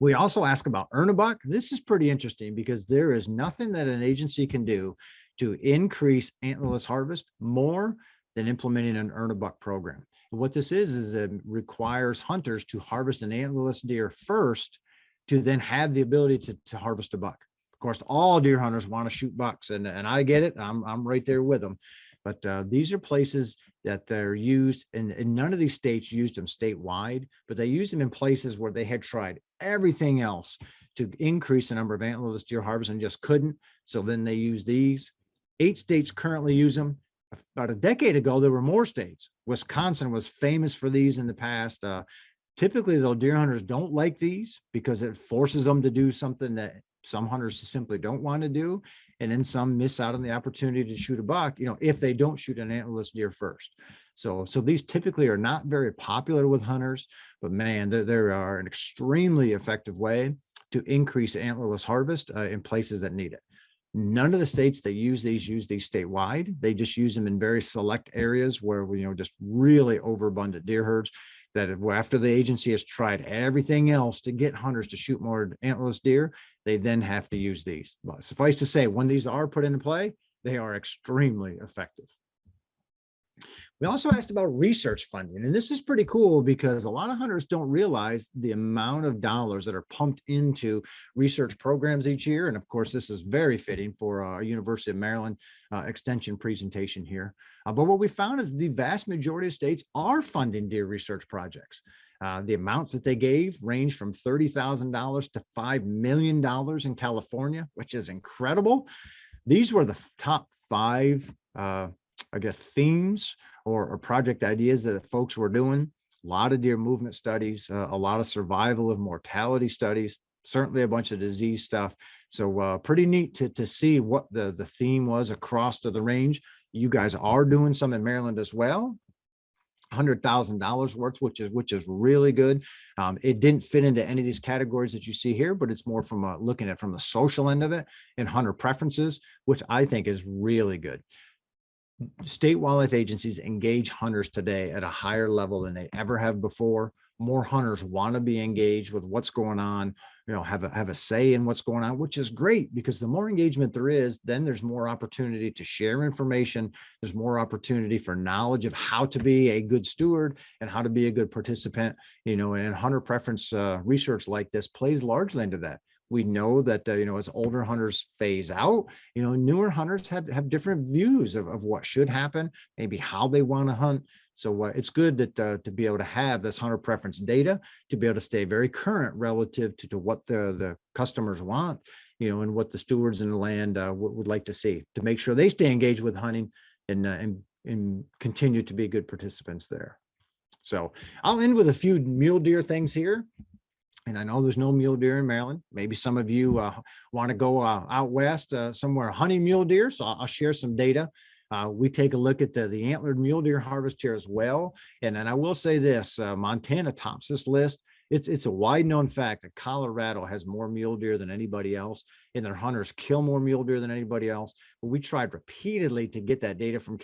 We also ask about earn a buck. This is pretty interesting because there is nothing that an agency can do to increase antlerless harvest more than implementing an earn a buck program. And what this is it requires hunters to harvest an antlerless deer first to then have the ability to harvest a buck. Of course, all deer hunters want to shoot bucks, and I get it. I'm right there with them. But these are places that they're used, and none of these states used them statewide, but they used them in places where they had tried everything else to increase the number of antlerless deer harvest and just couldn't. So then they use these. 8 states currently use them. About a decade ago, there were more states. Wisconsin was famous for these in the past. Typically, though, deer hunters don't like these because it forces them to do something that some hunters simply don't want to do. And then some miss out on the opportunity to shoot a buck, if they don't shoot an antlerless deer first. So these typically are not very popular with hunters, but man, they are an extremely effective way to increase antlerless harvest in places that need it. None of the states that use these statewide. They just use them in very select areas where we, just really overabundant deer herds, that after the agency has tried everything else to get hunters to shoot more antlerless deer, they then have to use these. But suffice to say, when these are put into play, they are extremely effective. We also asked about research funding, and this is pretty cool because a lot of hunters don't realize the amount of dollars that are pumped into research programs each year. And of course, this is very fitting for our University of Maryland extension presentation here. But what we found is the vast majority of states are funding deer research projects. The amounts that they gave range from $30,000 to $5 million in California, which is incredible. These were the top 5 themes or project ideas that folks were doing. A lot of deer movement studies, a lot of survival of mortality studies, certainly a bunch of disease stuff. So pretty neat to see what the theme was across to the range. You guys are doing some in Maryland as well. $100,000 worth, which is really good. It didn't fit into any of these categories that you see here, but it's more from looking at from the social end of it and hunter preferences, which I think is really good. State wildlife agencies engage hunters today at a higher level than they ever have before. More hunters want to be engaged with what's going on, have a say in what's going on, which is great because the more engagement there is, then there's more opportunity to share information. There's more opportunity for knowledge of how to be a good steward and how to be a good participant, and hunter preference research like this plays largely into that. We know that, as older hunters phase out, newer hunters have different views of what should happen, maybe how they want to hunt. So it's good that to be able to have this hunter preference data, to be able to stay very current relative to what the customers want, and what the stewards in the land would like to see, to make sure they stay engaged with hunting and continue to be good participants there. So I'll end with a few mule deer things here. And I know there's no mule deer in Maryland. Maybe some of you want to go out west somewhere hunting mule deer. So I'll share some data. We take a look at the antlered mule deer harvest here as well. And I will say this, Montana tops this list. It's a wide known fact that Colorado has more mule deer than anybody else, and their hunters kill more mule deer than anybody else. But we tried repeatedly to get that data from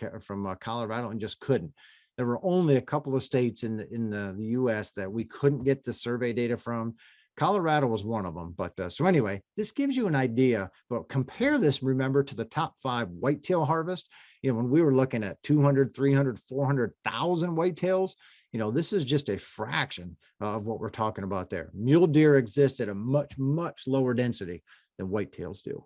Colorado and just couldn't. There were only a couple of states in the U.S. that we couldn't get the survey data from. Colorado was one of them. But so anyway, this gives you an idea, but compare this, remember, to the top 5 whitetail harvest. When we were looking at 200, 300, 400,000 whitetails, this is just a fraction of what we're talking about there. Mule deer exist at a much, much lower density than whitetails do.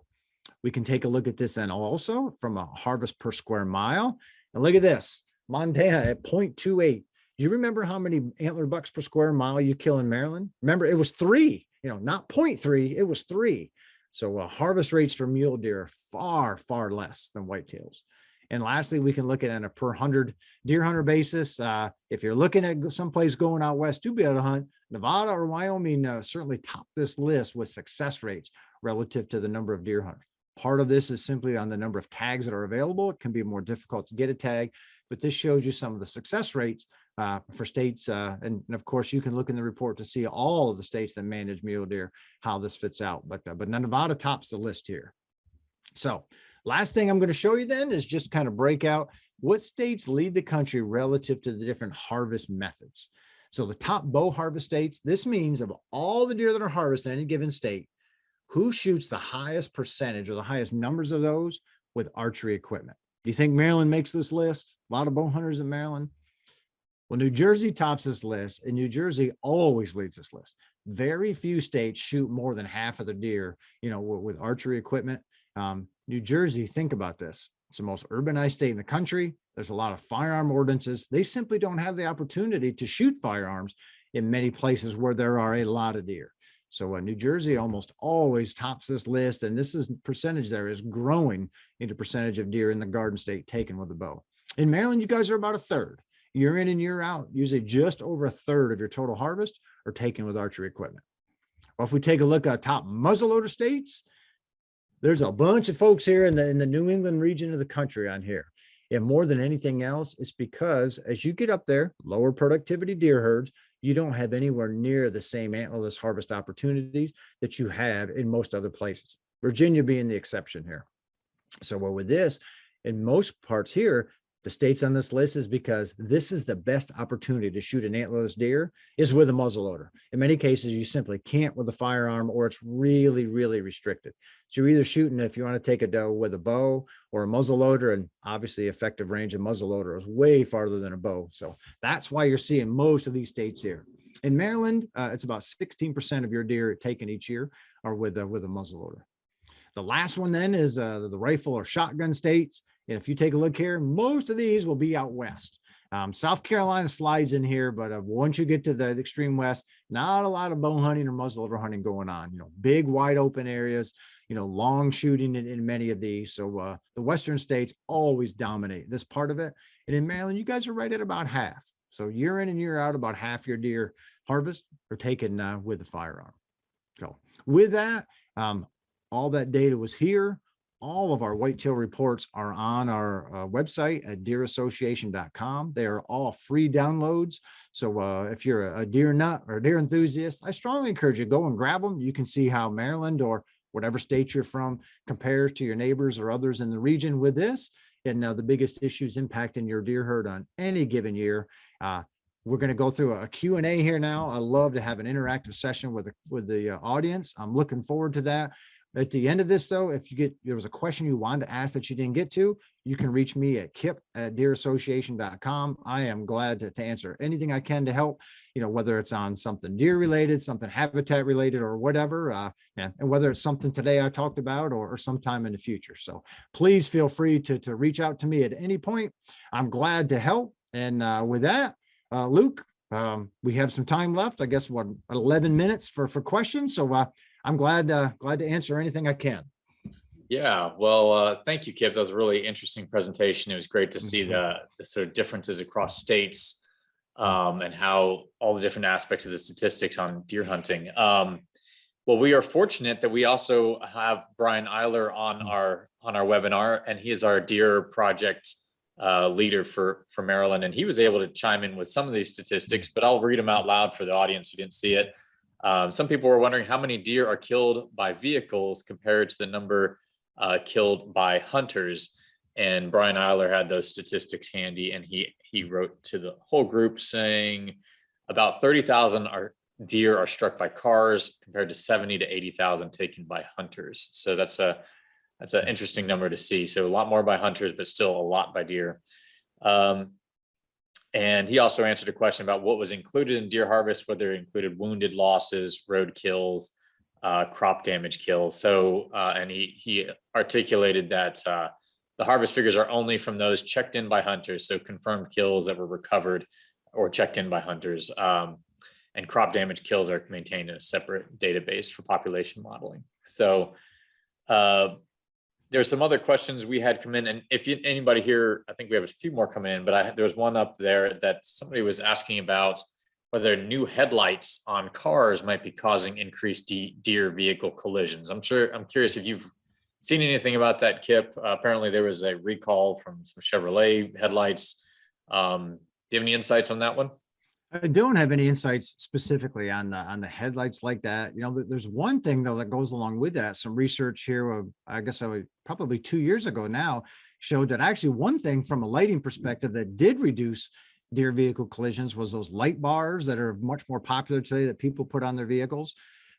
We can take a look at this and also from a harvest per square mile. And look at this, Montana at 0.28. Do you remember how many antler bucks per square mile you kill in Maryland? Remember, it was 3, not 0.3, it was 3. So harvest rates for mule deer are far, far less than whitetails. And lastly, we can look at on a per 100 deer hunter basis. If you're looking at someplace going out west to be able to hunt, Nevada or Wyoming certainly top this list with success rates relative to the number of deer hunters. Part of this is simply on the number of tags that are available. It can be more difficult to get a tag, but this shows you some of the success rates for states. And of course, you can look in the report to see all of the states that manage mule deer, how this fits out. But Nevada tops the list here. So last thing I'm going to show you then is just kind of break out what states lead the country relative to the different harvest methods. So the top bow harvest states, this means of all the deer that are harvested in any given state, who shoots the highest percentage or the highest numbers of those with archery equipment. Do you think Maryland makes this list? A lot of bow hunters in Maryland. Well, New Jersey tops this list, and New Jersey always leads this list. Very few states shoot more than half of the deer, with archery equipment. New Jersey, think about this. It's the most urbanized state in the country. There's a lot of firearm ordinances. They simply don't have the opportunity to shoot firearms in many places where there are a lot of deer. So New Jersey almost always tops this list, and this is percentage there is growing into percentage of deer in the Garden State taken with a bow. In Maryland, you guys are about a third. Year in and year out, usually just over a third of your total harvest are taken with archery equipment. Well, if we take a look at top muzzleloader states, there's a bunch of folks here in the New England region of the country on here. And more than anything else, it's because as you get up there, lower productivity deer herds, you don't have anywhere near the same antlerless harvest opportunities that you have in most other places, Virginia being the exception here. So with this, in most parts here, the states on this list is because this is the best opportunity to shoot an antlerless deer is with a muzzleloader. In many cases, you simply can't with a firearm, or it's really, really restricted. So you're either shooting, if you want to take a doe, with a bow or a muzzleloader, and obviously effective range of muzzleloader is way farther than a bow. So that's why you're seeing most of these states here. In Maryland, it's about 16% of your deer taken each year are with a muzzleloader. The last one then is the rifle or shotgun states. And if you take a look here, most of these will be out west. South Carolina slides in here, but once you get to the extreme west, not a lot of bow hunting or muzzleloader hunting going on. Big wide open areas, long shooting in many of these. So the western states always dominate this part of it. And in Maryland, you guys are right at about half. So year in and year out, about half your deer harvest are taken with the firearm. So with that, all that data was here. All of our whitetail reports are on our website at deerassociation.com. They are all free downloads. So if you're a deer nut or a deer enthusiast, I strongly encourage you to go and grab them. You can see how Maryland or whatever state you're from compares to your neighbors or others in the region with this. And the biggest issues impacting your deer herd on any given year. We're going to go through a Q&A here now. I love to have an interactive session with the audience. I'm looking forward to that. At the end of this, though, if there was a question you wanted to ask that you didn't get to, you can reach me at kip@deerassociation.com. I am glad to answer anything I can to help, whether it's on something deer related, something habitat related, or whatever, and whether it's something today I talked about or sometime in the future. So please feel free to reach out to me at any point. I'm glad to help. And with that, Luke, we have some time left, I guess, 11 minutes for questions. So I'm glad to answer anything I can. Yeah, well, thank you, Kip. That was a really interesting presentation. It was great to see the sort of differences across states and how all the different aspects of the statistics on deer hunting. Well, we are fortunate that we also have Brian Eiler on our webinar, and he is our deer project leader for Maryland, and he was able to chime in with some of these statistics, but I'll read them out loud for the audience who didn't see it. Some people were wondering how many deer are killed by vehicles compared to the number killed by hunters. And Brian Eiler had those statistics handy, and he wrote to the whole group saying about 30,000 deer are struck by cars compared to 70 to 80,000 taken by hunters. So that's an interesting number to see. So a lot more by hunters, but still a lot by deer. And he also answered a question about what was included in deer harvest, whether it included wounded losses, road kills, crop damage kill. So, and he articulated that the harvest figures are only from those checked in by hunters, so confirmed kills that were recovered or checked in by hunters. And crop damage kills are maintained in a separate database for population modeling. So there's some other questions we had come in, and if anybody here, I think we have a few more coming in, but there was one up there that somebody was asking about whether new headlights on cars might be causing increased deer vehicle collisions. I'm curious if you've seen anything about that, Kip. Apparently there was a recall from some Chevrolet headlights. Do you have any insights on that one? I don't have any insights specifically on the headlights like that. You know, there's one thing though that goes along with that. Some research here, I guess probably 2 years ago now, showed that actually one thing from a lighting perspective that did reduce deer vehicle collisions was those light bars that are much more popular today that people put on their vehicles.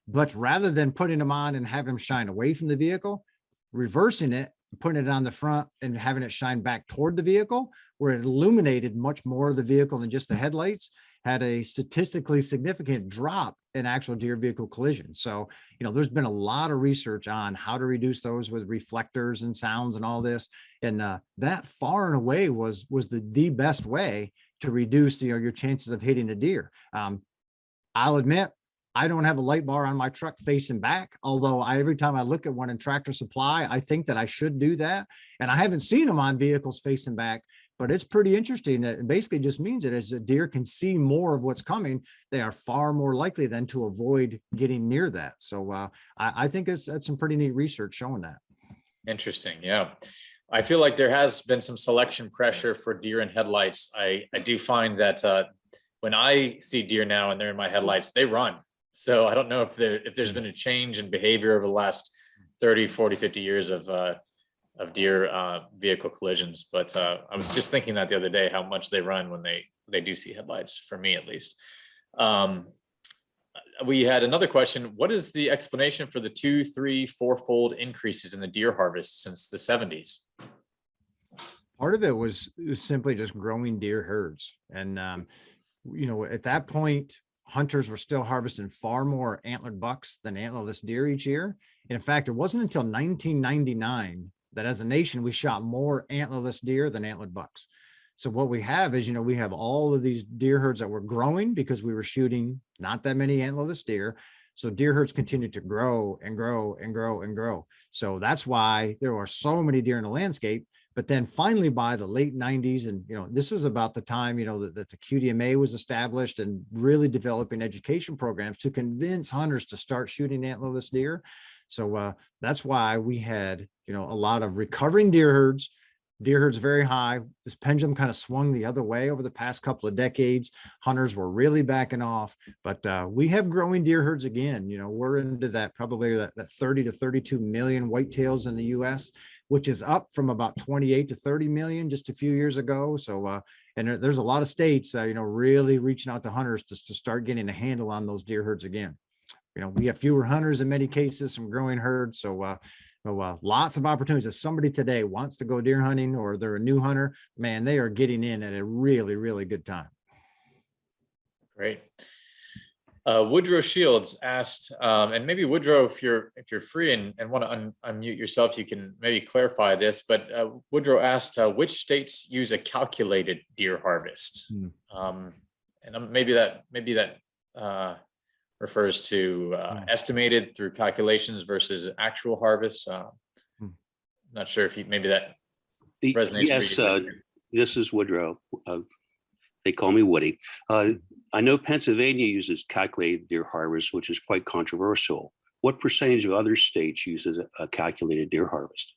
But rather than putting them on and have them shine away from the vehicle, reversing it, putting it on the front and having it shine back toward the vehicle, where it illuminated much more of the vehicle than just the headlights, had a statistically significant drop in actual deer vehicle collisions. So, you know, there's been a lot of research on how to reduce those with reflectors and sounds and all this. And that far and away was the best way to reduce, you know, your chances of hitting a deer. I'll admit, I don't have a light bar on my truck facing back, although every time I look at one in Tractor Supply, I think that I should do that. And I haven't seen them on vehicles facing back, but it's pretty interesting. It basically just means that as a deer can see more of what's coming, they are far more likely than to avoid getting near that. So I think that's some pretty neat research showing that. Interesting. Yeah. I feel like there has been some selection pressure for deer in headlights. I do find that when I see deer now and they're in my headlights, they run. So I don't know if there's been a change in behavior over the last 30, 40, 50 years of deer vehicle collisions. But I was just thinking that the other day, how much they run when they do see headlights, for me at least. We had another question. What is the explanation for the 2, 3, 4-fold increases in the deer harvest since the 70s? Part of it was simply just growing deer herds. And, you know, at that point, hunters were still harvesting far more antlered bucks than antlerless deer each year. And in fact, it wasn't until 1999 that as a nation, we shot more antlerless deer than antlered bucks. So what we have is, you know, we have all of these deer herds that were growing because we were shooting not that many antlerless deer. So deer herds continued to grow and grow and grow and grow. So that's why there are so many deer in the landscape. But then finally, by the late 90s, and, you know, this was about the time, you know, that the QDMA was established and really developing education programs to convince hunters to start shooting antlerless deer. So that's why we had, you know, a lot of recovering deer herds very high. This pendulum kind of swung the other way over the past couple of decades. Hunters were really backing off, but we have growing deer herds again. You know, we're into that probably that 30 to 32 million whitetails in the US, which is up from about 28 to 30 million just a few years ago. So, and there's a lot of states, you know, really reaching out to hunters to start getting a handle on those deer herds again. You know, we have fewer hunters in many cases, some growing herds. So, lots of opportunities. If somebody today wants to go deer hunting or they're a new hunter, man, they are getting in at a really, really good time. Great. Woodrow Shields asked, and maybe Woodrow, if you're free and want to unmute yourself, you can maybe clarify this. But Woodrow asked, which states use a calculated deer harvest? And maybe that refers to estimated through calculations versus actual harvest. Not sure if maybe that resonates. Yes, this is Woodrow. They call me Woody. I know Pennsylvania uses calculated deer harvest, which is quite controversial. What percentage of other states uses a calculated deer harvest?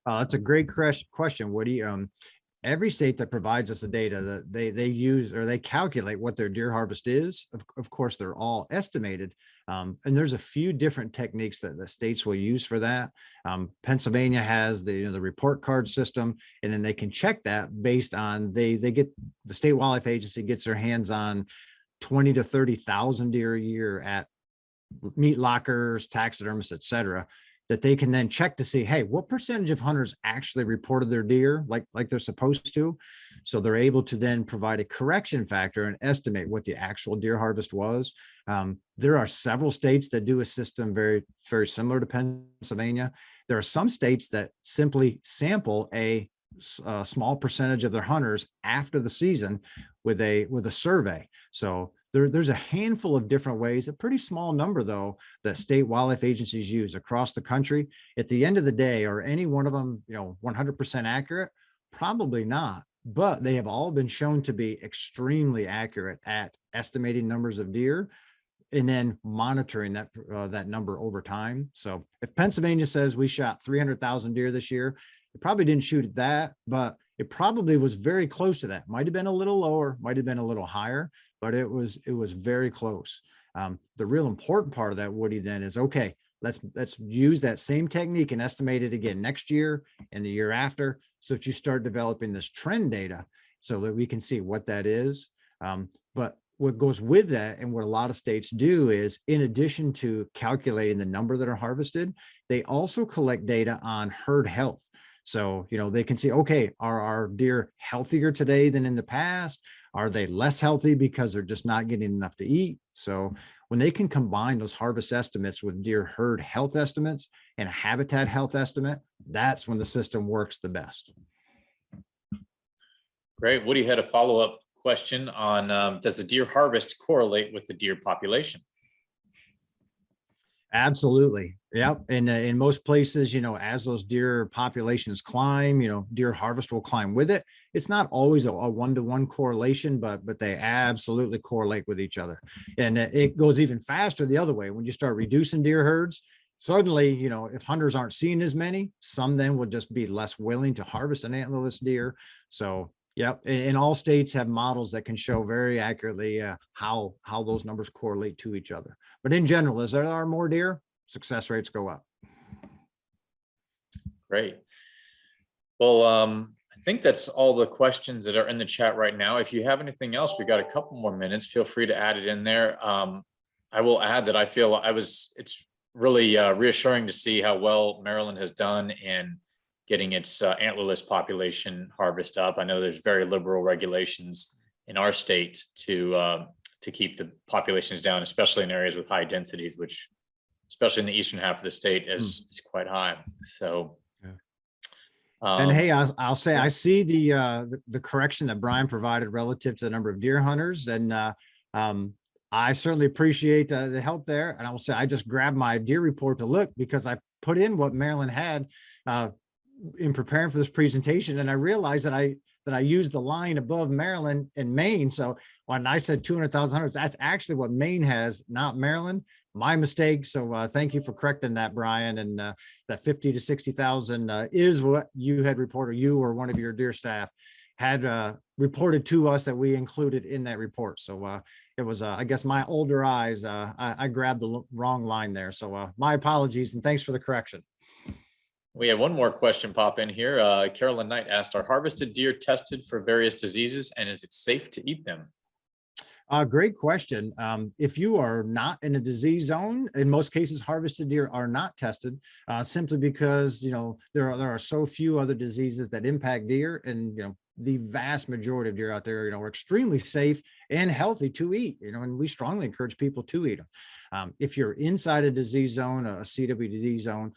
That's a great question, Woody. Every state that provides us the data that they use or they calculate what their deer harvest is. Of course, they're all estimated. And there's a few different techniques that the states will use for that. Pennsylvania has the report card system, and then they can check that based on they get the state wildlife agency gets their hands on 20 to 30,000 deer a year at meat lockers, taxidermists, et cetera. that they can then check to see, hey, what percentage of hunters actually reported their deer like they're supposed to? So they're able to then provide a correction factor and estimate what the actual deer harvest was. There are several states that do a system very, very similar to Pennsylvania. There are some states that simply sample a small percentage of their hunters after the season with a survey. So there's a handful of different ways, a pretty small number though, that state wildlife agencies use across the country. At the end of the day, are any one of them, 100% accurate? Probably not, but they have all been shown to be extremely accurate at estimating numbers of deer and then monitoring that number over time. So if Pennsylvania says we shot 300,000 deer this year, it probably didn't shoot at that, but it probably was very close to that. Might have been a little lower, might have been a little higher, but it was very close. The real important part of that, Woody, then is, okay, let's use that same technique and estimate it again next year and the year after, so that you start developing this trend data so that we can see what that is. But what goes with that, and what a lot of states do, is in addition to calculating the number that are harvested, they also collect data on herd health. So, they can see, okay, are our deer healthier today than in the past? Are they less healthy because they're just not getting enough to eat? So when they can combine those harvest estimates with deer herd health estimates and a habitat health estimate, that's when the system works the best. Great. Woody had a follow-up question on, does the deer harvest correlate with the deer population? Absolutely. Yep. And in most places, as those deer populations climb, deer harvest will climb with it. It's not always a one-to-one correlation, but they absolutely correlate with each other. And it goes even faster the other way. When you start reducing deer herds, suddenly, if hunters aren't seeing as many, some then will just be less willing to harvest an antlerless deer. So yep, and all states have models that can show very accurately how those numbers correlate to each other. But in general, as there are more deer, success rates go up. Great. Well, I think that's all the questions that are in the chat right now. If you have anything else, we got a couple more minutes. Feel free to add it in there. I will add that I feel it's really reassuring to see how well Maryland has done in getting its antlerless population harvest up. I know there's very liberal regulations in our state to keep the populations down, especially in areas with high densities, which, especially in the eastern half of the state, is quite high. So, and hey, I'll say, I see the correction that Brian provided relative to the number of deer hunters, and I certainly appreciate the help there. And I will say, I just grabbed my deer report to look, because I put in what Maryland had in preparing for this presentation, and I realized that I used the line above Maryland and Maine. So when I said 200,000 hunters, that's actually what Maine has, not Maryland. My mistake. So thank you for correcting that, Brian. And that 50 to 60,000 is what you had reported, you or one of your deer staff had reported to us that we included in that report. So it was, I guess, my older eyes. I grabbed the wrong line there. So my apologies, and thanks for the correction. We have one more question pop in here. Carolyn Knight asked, are harvested deer tested for various diseases, and is it safe to eat them? Great question. If you are not in a disease zone, in most cases, harvested deer are not tested simply because, there are so few other diseases that impact deer, and, the vast majority of deer out there, are extremely safe and healthy to eat, and we strongly encourage people to eat them. If you're inside a disease zone, a CWD zone,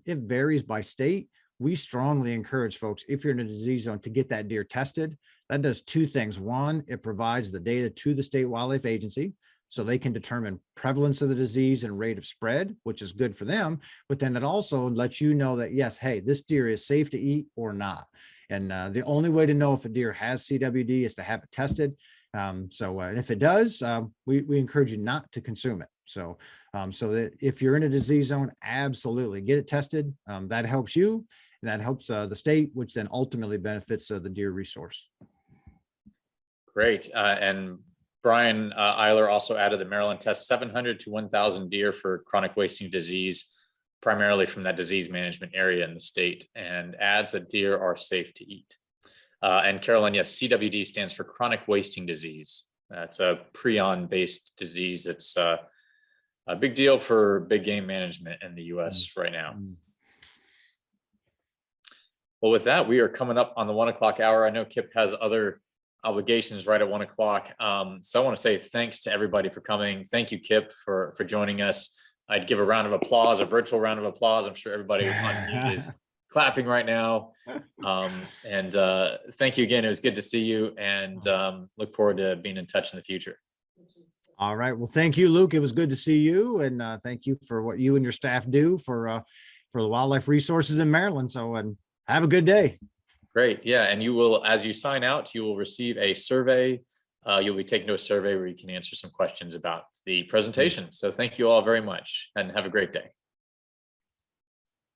it varies by state. We strongly encourage folks, if you're in a disease zone, to get that deer tested. That does two things. One, it provides the data to the state wildlife agency, so they can determine prevalence of the disease and rate of spread, which is good for them. But then it also lets you know that, yes, hey, this deer is safe to eat or not. And the only way to know if a deer has CWD is to have it tested. And if it does, we encourage you not to consume it. So that if you're in a disease zone, absolutely get it tested. That helps you, and that helps the state, which then ultimately benefits the deer resource. Great. And Brian Eiler also added that Maryland tests 700 to 1,000 deer for chronic wasting disease, primarily from that disease management area in the state, and adds that deer are safe to eat. And Carolyn, yes, CWD stands for chronic wasting disease. That's a prion-based disease. It's a big deal for big game management in the US right now. Well, with that, we are coming up on the 1 o'clock hour. I know Kip has other obligations right at 1 o'clock. So I want to say thanks to everybody for coming. Thank you, Kip, for joining us. I'd give a round of applause, a virtual round of applause. I'm sure everybody on mute is clapping right now. And thank you again. It was good to see you, and look forward to being in touch in the future. All right. Well, thank you, Luke. It was good to see you, and thank you for what you and your staff do for the wildlife resources in Maryland. So, and have a good day. Great. Yeah. And you will, as you sign out, you will receive a survey. You'll be taken to a survey where you can answer some questions about the presentation. So thank you all very much, and have a great day.